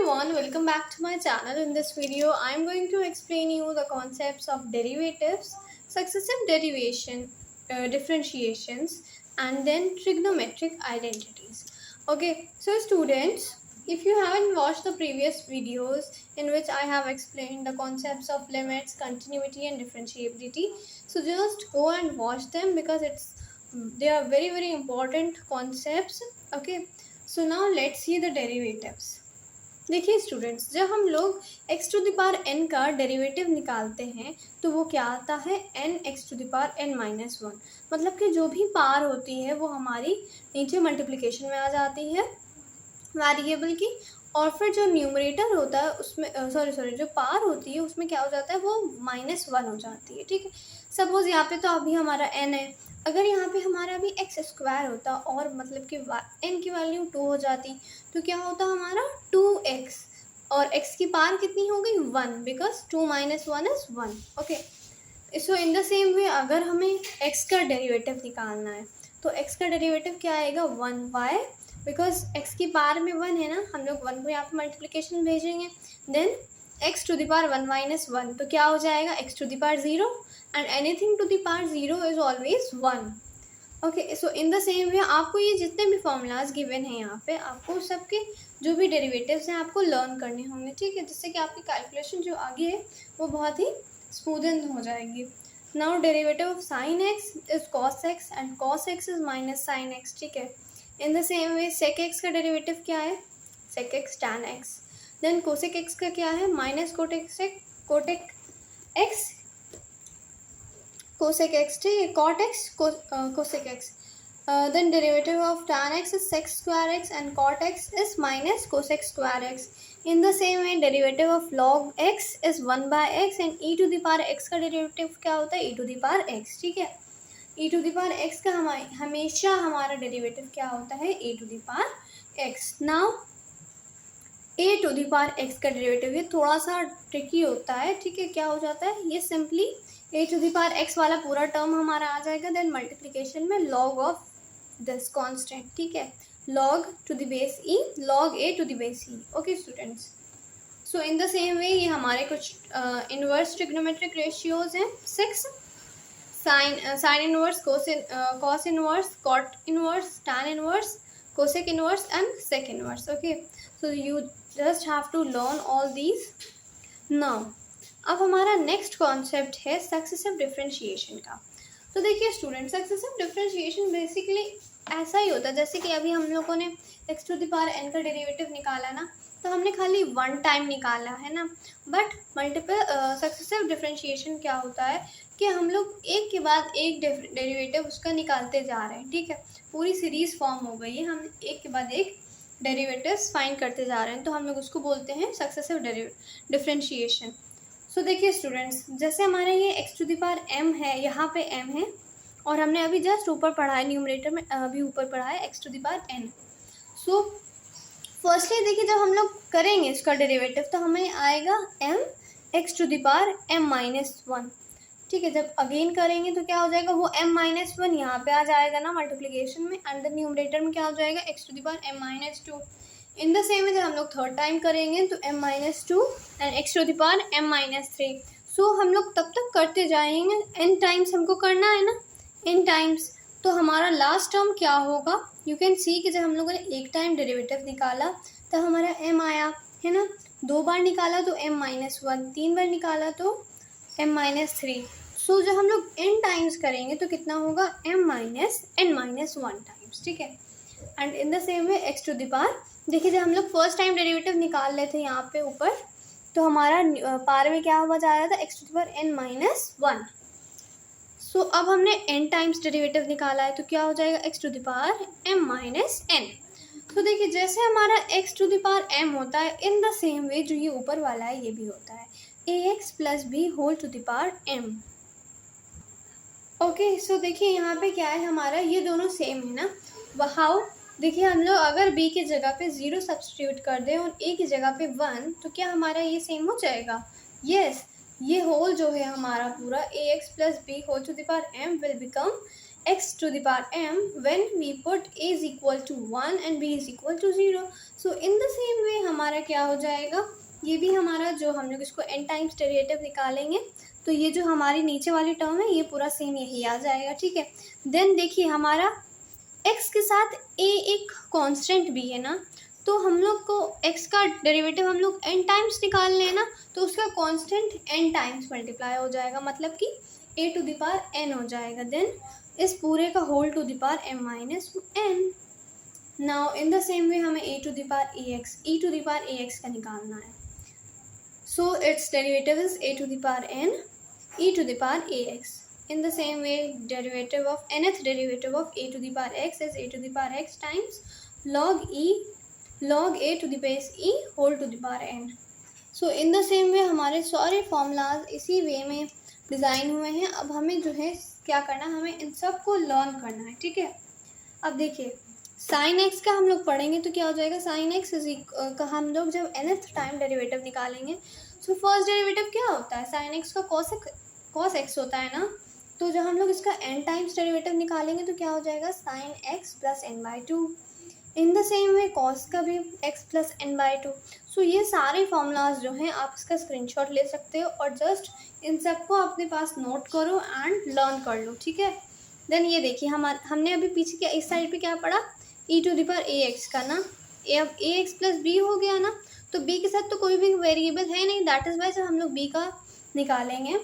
everyone, welcome back to my channel. In this video, I am going to explain you the concepts of derivatives, successive derivation, differentiations, and then trigonometric identities. Okay, so students, if you haven't watched the previous videos in which I have explained the concepts of limits, continuity, and differentiability, so just go and watch them because they are very important concepts. Okay, so now let's see the derivatives. देखिए students, जब हम लोग x to the power n का derivative निकालते हैं तो वो क्या आता है n x to the power n minus one. मतलब कि जो भी पावर होती है वो हमारी नीचे मल्टीप्लिकेशन में आ जाती है वेरिएबल की, और फिर जो न्यूमरेटर होता है उसमें सॉरी जो पावर होती है उसमें क्या हो जाता है, वो माइनस वन हो जाती है। ठीक है, सपोज यहाँ पे तो अभी हमारा n है, अगर यहाँ पे हमारा अभी एक्स स्क्वायर होता और मतलब कि n की वैल्यू 2 हो जाती तो क्या होता हमारा 2x, और x की पावर कितनी हो गई 1, because 2 minus 1 is 1। Okay, so in the same वे अगर हमें x का डेरिवेटिव निकालना है तो x का डेरिवेटिव क्या आएगा 1 वाई, बिकॉज x की पावर में 1 है ना, हम लोग 1 को यहाँ पे मल्टीप्लिकेशन भेजेंगे, then x to the power 1 minus 1 तो क्या हो जाएगा x to the power 0, and anything to the power 0 is always 1. Okay, so in the same way आपको ये जितने भी फॉर्मूलाज गिवन हैं यहाँ पे आपको सबके जो भी डेरिवेटिव्स हैं आपको लर्न करने होंगे। ठीक है, जिससे कि आपकी कैलकुलेशन जो आगे है वो बहुत ही स्मूदन हो जाएगी। Now derivative of sine x is cos x and cos x is minus sine x. ठीक है, in the same way sec x का डेरिवेटिव क्या है, sec x tan x. Then cosec x का क्या है, minus cot x cosec x, ठीक है, cot x cosec x. Then derivative of tan x is sec square x and cot x is minus cosec square x. In the same way derivative of log x is 1 by x and e to the power x का derivative क्या होता है, e to the power x। ठीक है, e to the power x का हमेशा हमारा derivative क्या होता है, e to the power x। Now a to the power x का डेरिवेटिव ये थोड़ा सा ट्रिकी होता है। ठीक है, क्या हो जाता है, ये simply a to the power x वाला पूरा टर्म हमारा आ जाएगा, देन मल्टीप्लिकेशन में log ऑफ दिस कांस्टेंट। ठीक है, log to the base e, log a to the base e। Okay students, so in the same way ये हमारे कुछ इनवर्स ट्रिग्नोमेट्रिक रेशियोज हैं 6, sine inverse, cos inverse, cot inverse, tan inverse, cosec inverse and sec inverse. Okay, so you just have to learn all these now. अब हमारा next concept है successive differentiation का। तो देखिए स्टूडेंट, सक्सेसिव डिफरेंशिएशन बेसिकली ऐसा ही होता है जैसे कि अभी हम लोगों ने x to the power n का डेरिवेटिव निकाला ना, तो हमने खाली वन टाइम निकाला है ना, बट मल्टीपल सक्सेसिव डिफरेंशिएशन क्या होता है कि हम लोग एक के बाद एक डेरिवेटिव उसका निकालते जा रहे हैं। ठीक है, पूरी सीरीज फॉर्म हो गई है, हम एक के बाद एक डेरिवेटिव्स फाइंड करते जा रहे हैं, तो हम लोग उसको बोलते हैं सक्सेसिव डिफरेंशिएशन। सो देखिए स्टूडेंट्स, जैसे हमारे ये x to the power m है, यहाँ पे m है, और हमने अभी जस्ट ऊपर पढ़ा है न्यूमरेटर में, अभी ऊपर पढ़ा है x to the power n। So firstly देखिए जब हम लोग करेंगे इसका डेरिवेटिव तो हमें आएगा m x to the power m minus one. ठीक है, जब अगेन करेंगे तो क्या हो जाएगा, वो m माइनस वन यहाँ पे आ जाएगा ना मल्टीप्लिकेशन में, अंडर न्यूमरेटर में क्या हो जाएगा x to the power m minus two. In the same way जब हम लोग थर्ड टाइम करेंगे तो m minus two and x to the power m minus three. So हम लोग तब तक करते जाएंगे, n टाइम्स हमको करना है ना, n टाइम्स, तो हमारा लास्ट टर्म क्या होगा, यू कैन सी कि जब हम लोगों ने एक टाइम डेरिवेटिव निकाला तब हमारा m आया है ना, 2 बार निकाला तो m माइनस वन, 3 बार निकाला तो m माइनस थ्री। सो जब हम लोग n टाइम्स करेंगे तो कितना होगा, m minus n minus one times. ठीक है, and in the same way x to the power, देखिए जब हम लोग फर्स्ट टाइम डेरिवेटिव निकाल रहे थे यहाँ पे ऊपर, तो हमारा पावर में क्या हुआ जा रहा था, x to the power n minus one. So अब हमने n टाइम्स डेरिवेटिव निकाला है तो क्या हो जाएगा, x to the power m minus n। तो देखिए जैसे हमारा x to the power m होता है, इन द सेम वे जो ये ऊपर वाला है ये भी होता है ax plus B whole to the power m। Okay, so देखिए यहाँ पे क्या है हमारा, ये दोनों सेम है ना, हाउ, देखिए हम लोग अगर b की जगह पे 0 सब्स्टिट्यूट कर दें और a की जगह पे 1 तो क्या हमारा ये सेम हो जाएगा, यस, ये होल जो है हमारा पूरा ax plus B whole to the power m will become x to the power m when we put a is equal to 1 and b is equal to 0. So in the same way हमारा क्या हो जाएगा, ये भी हमारा जो हम लोग इसको n टाइम्स डेरिवेटिव निकालेंगे तो ये जो हमारी नीचे वाली टर्म है ये पूरा सेम यही आ जाएगा, ठीक है। देन देखिए हमारा x के साथ a एक कांस्टेंट भी है ना, तो हम लोग को x का डेरिवेटिव हम लोग n टाइम्स निकाल लें ना, तो उसका कांस्टेंट n टाइम्स मल्टीप्लाई हो जाएगा, मतलब कि a to the power n हो जाएगा। देन इस पूरे का whole to the power m minus n। Now in the same way हमें a to the power e to the power ax का निकालना है। So it's derivative is a to the power n e to the power ax. In the same way, derivative of nth derivative of a to the power x is a to the power x times log a to the base e whole to the power n. So in the same way हमारे सारे formulas इसी वे में design हुए हैं। अब हमें जो है क्या करना है, हमें इन सब को लर्न करना है, ठीक है। अब देखिए साइन एक्स का हम लोग पढ़ेंगे तो क्या हो जाएगा, साइन एक्स का हम लोग जब nth टाइम डेरिवेटिव निकालेंगे, सो फर्स्ट डेरिवेटिव क्या होता है, साइन एक्स का कॉस एक्स होता है ना, तो जब हम लोग इसका n टाइम्स डेरिवेटिव निकालेंगे तो क्या हो जाएगा, sine x plus n by two. In the same way cos का भी x plus n by two. So ये सारे फॉर्मूलाज जो हैं आप इसका स्क्रीनशॉट ले सकते हो और जस्ट इन सबको अपने पास नोट करो एंड लर्न कर लो, ठीक है। देन ये देखिए हमने अभी पीछे क्या इस साइड पे क्या पढ़ा, e to the power ax का ना, अब ax प्लस b हो गया ना, तो b के साथ तो कोई भी वेरिएबल है नहीं, दैट इज़ वाई जब हम लोग b का निकालेंगे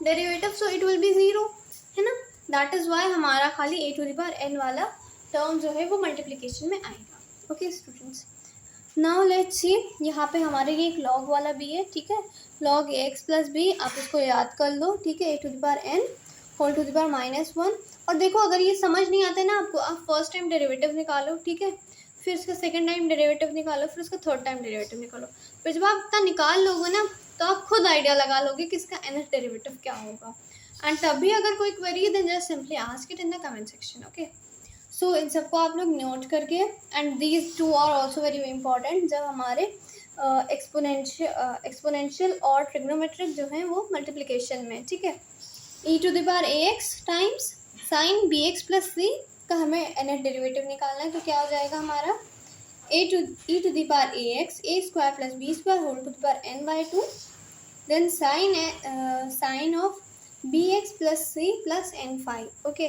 derivative so it will be 0, है ना। दैट इज़ वाई हमारा खाली a to the power n वाला टर्म जो है वो मल्टीप्लिकेशन में आएगा। Okay students, now let's see, यहाँ पे हमारे ये एक लॉग वाला भी है, ठीक है, लॉग ax प्लस b, आप इसको याद कर लो, ठीक है, a to the power n whole to the power minus 1। और देखो अगर ये समझ नहीं आता है ना आपको, आप फर्स्ट टाइम डेरिवेटिव निकालो, ठीक है, फिर उसका सेकंड टाइम डेरिवेटिव निकालो, फिर उसका थर्ड टाइम डेरिवेटिव निकालो, फिर जब आप इतना निकाल लोगे ना तो आप खुद आइडिया लगा लोगे कि इसका nth डेरिवेटिव क्या होगा। एंड तभी अगर कोई क्वेरी है then just simply ask it in the comment section. Okay, so इन सबको आप लोग नोट करके, and these two are also very important जब हमारे एक्सपोनेंशियल और ट्रिग्नोमेट्रिक जो हैं वो मल्टीप्लिकेशन में, ठीक है। e to the power ax times sine bx plus c का हमें nth डेरिवेटिव निकालना है, तो क्या हो जाएगा हमारा e to the power ax a square plus b square whole to the power n by two, then sine of bx plus c प्लस n five. Okay,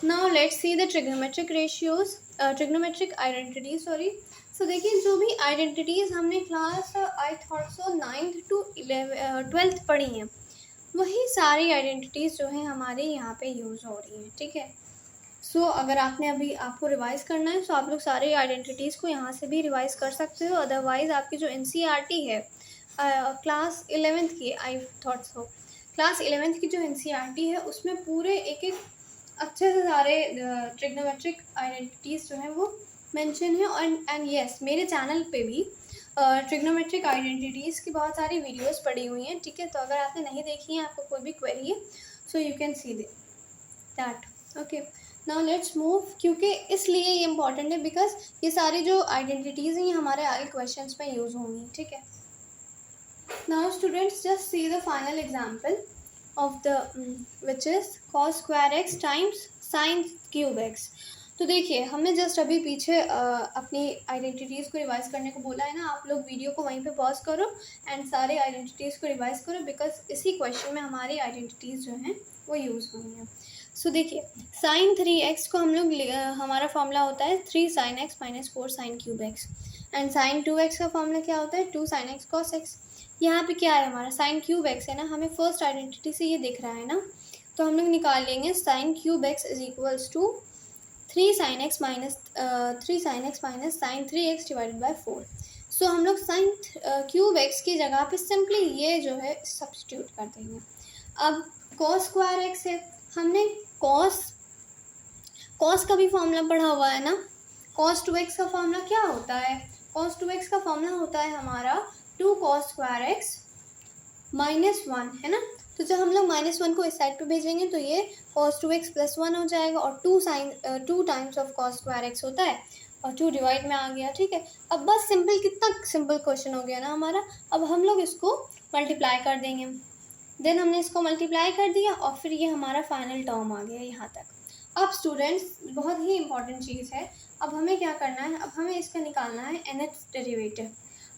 now let's see the trigonometric ratios, trigonometric identities, sorry. So देखिए जो भी identities हमने class I thought so 9th to 12th पढ़ी हैं, वही सारी identities जो हैं हमारे यहाँ पे यूज़ हो रही हैं, ठीक है। सो अगर आपने अभी आपको रिवाइज़ करना है तो आप लोग सारे आइडेंटिटीज़ को यहाँ से भी रिवाइज़ कर सकते हो। अदरवाइज़ आपकी जो NCERT है क्लास 11th की, आई थॉट सो क्लास 11th की जो NCERT है उसमें पूरे एक एक अच्छे से सारे ट्रिग्नोमेट्रिक आइडेंटिटीज़ जो हैं वो मेंशन है। एंड यस, मेरे चैनल पे भी ट्रिग्नोमेट्रिक आइडेंटिटीज़ की बहुत सारी वीडियोस पड़ी हुई हैं, ठीक है। तो अगर आपने नहीं देखी हैं, आपको कोई भी क्वेरी है, so you can see that. Okay, now let's move, क्योंकि इसलिए ये इम्पॉर्टेंट है बिकॉज ये सारी जो आइडेंटिटीज़ हैं ये हमारे आगे क्वेश्चंस में यूज़ होंगी, ठीक है। Now students just see the final example of the which is cos square x times sign cube x. तो देखिए हमने जस्ट अभी पीछे अपनी आइडेंटिटीज़ को रिवाइज करने को बोला है ना, आप लोग वीडियो को वहीं पे पॉज करो एंड सारे आइडेंटिटीज़ को रिवाइज करो, बिकॉज इसी क्वेश्चन में हमारी आइडेंटिटीज़ जो हैं वो यूज़ हुई हैं। सो देखिए साइन 3x को हम लोग हमारा फॉर्मूला होता है 3 sin x minus 4 sin cube x, and sine 2x का फॉर्मूला क्या होता है 2 sin x cos x। यहाँ पे क्या है हमारा साइन क्यूब एक्स है ना, हमें फर्स्ट आइडेंटिटी से ये दिख रहा है ना, तो हम लोग निकाल लेंगे sine cube x is equals to 3 sin x minus sine 3x divided by 4। So हम लोग साइन क्यूब एक्स की जगह पे सिंपली ये जो है सब्स्टिट्यूट कर देंगे। अब कॉस स्क्वायर एक्स है, हमने कॉस का भी फॉर्मूला पढ़ा हुआ है ना, कॉस 2x का फॉर्मूला क्या होता है, कॉस 2x का फॉर्मूला होता है हमारा 2 cos स्क्वायर एक्स माइनस 1, है ना। तो जब हम लोग -1 को इस साइड पे भेजेंगे तो ये cos 2x प्लस 1 हो जाएगा, और 2 times of cos square x होता है और 2 डिवाइड में आ गया, ठीक है। अब बस सिंपल, कितना सिंपल क्वेश्चन हो गया ना हमारा। अब हम लोग इसको मल्टीप्लाई कर देंगे, देन हमने इसको मल्टीप्लाई कर दिया और फिर ये हमारा फाइनल टर्म आ गया यहाँ तक। अब स्टूडेंट्स बहुत ही इंपॉर्टेंट चीज़ है, अब हमें क्या करना है, अब हमें इसका निकालना है nth डेरिवेटिव।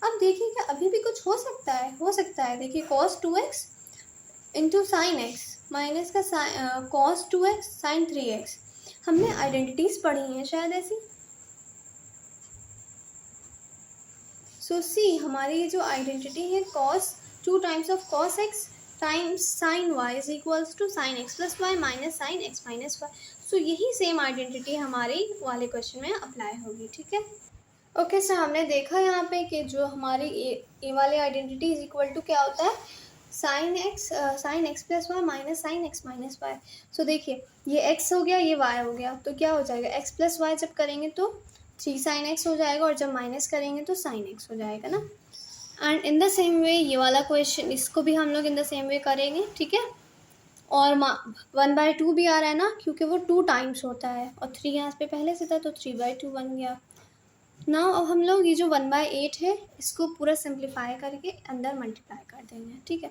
अब देखिए क्या अभी भी कुछ हो सकता है, देखिए cos 2x into sine x minus का cos 2x साइन 3x। हमने आइडेंटिटीज पढ़ी हैं शायद ऐसी। सो सी हमारी ये जो आइडेंटिटी है cos 2 times of cos x times sine y is equals to sine x plus y minus sine x minus y. So यही सेम आइडेंटिटी हमारी वाले क्वेश्चन में अप्लाई होगी, ठीक है। ओके सर, हमने देखा यहाँ पे कि जो हमारी ए वाली आइडेंटिटी इज इक्वल टू क्या होता है, sine x plus y minus sine x minus y. So देखिए ये x हो गया, ये y हो गया, तो क्या हो जाएगा, x प्लस वाई जब करेंगे तो 3 साइन एक्स हो जाएगा और जब माइनस करेंगे तो साइन एक्स हो जाएगा ना। And in the same way ये वाला क्वेश्चन, इसको भी हम लोग इन द सेम वे करेंगे, ठीक है। और 1/2 भी आ रहा है ना, क्योंकि वो 2 टाइम्स होता है और 3 यहाँ पे पहले से था तो 3/2 बन गया ना। अब हम लोग ये जो 1/8 है इसको पूरा सिंप्लीफाई करके अंदर मल्टीप्लाई कर देंगे, ठीक है।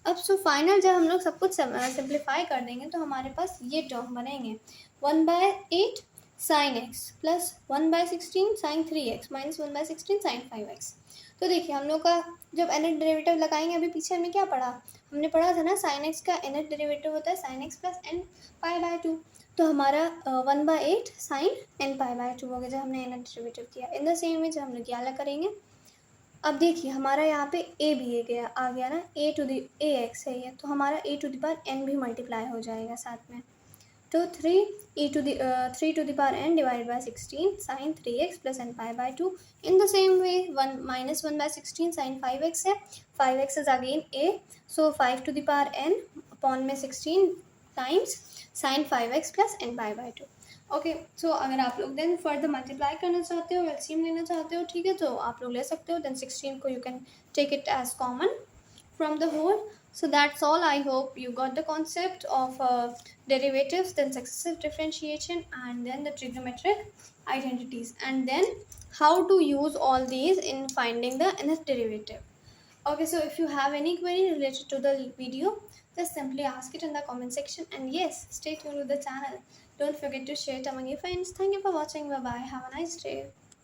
अब सो फाइनल जब हम लोग सब कुछ सिंप्लीफाई कर देंगे तो हमारे पास ये टर्म बनेंगे 1/8 sine x plus 1/16 sine 3x minus 1/16 sine 5x। तो देखिए हम लोग का जब nth डेरिवेटिव लगाएंगे, अभी पीछे हमने क्या पढ़ा, हमने पढ़ा था ना साइन एक्स का nth डेरिवेटिव होता है साइन एक्स प्लस n π/2। तो हमारा 1/8 साइन n π/2 हो गया जब हमने nth डेरिवेटिव किया। इन द सेम वे जब हम लोग क्या अलग करेंगे, अब देखिए हमारा यहाँ पे a भी आ गया ना, ax है ये, तो हमारा a to the power n भी मल्टीप्लाई हो जाएगा साथ में। तो 3 to the power n divided by 16 sin 3x plus n π/2। In the same way 1 minus 1/16 sin 5x है, 5x is again a, so 5 to the power n upon में 16 times sin 5x plus n π/2। Okay, सो अगर आप लोग then further multiply करना चाहते हो, LCM लेना चाहते हो, ठीक है, तो आप लोग ले सकते हो। देन 16 को you can take it as common from the whole. So that's all. I hope you got the concept of derivatives, then successive differentiation, and then the trigonometric identities, and then how to use all these in finding the nth derivative. Okay, so if you have any query related to the video, just simply ask it in the comment section, and yes, stay tuned with the channel. Don't forget to share it among your friends. Thank you for watching. Bye bye. Have a nice day.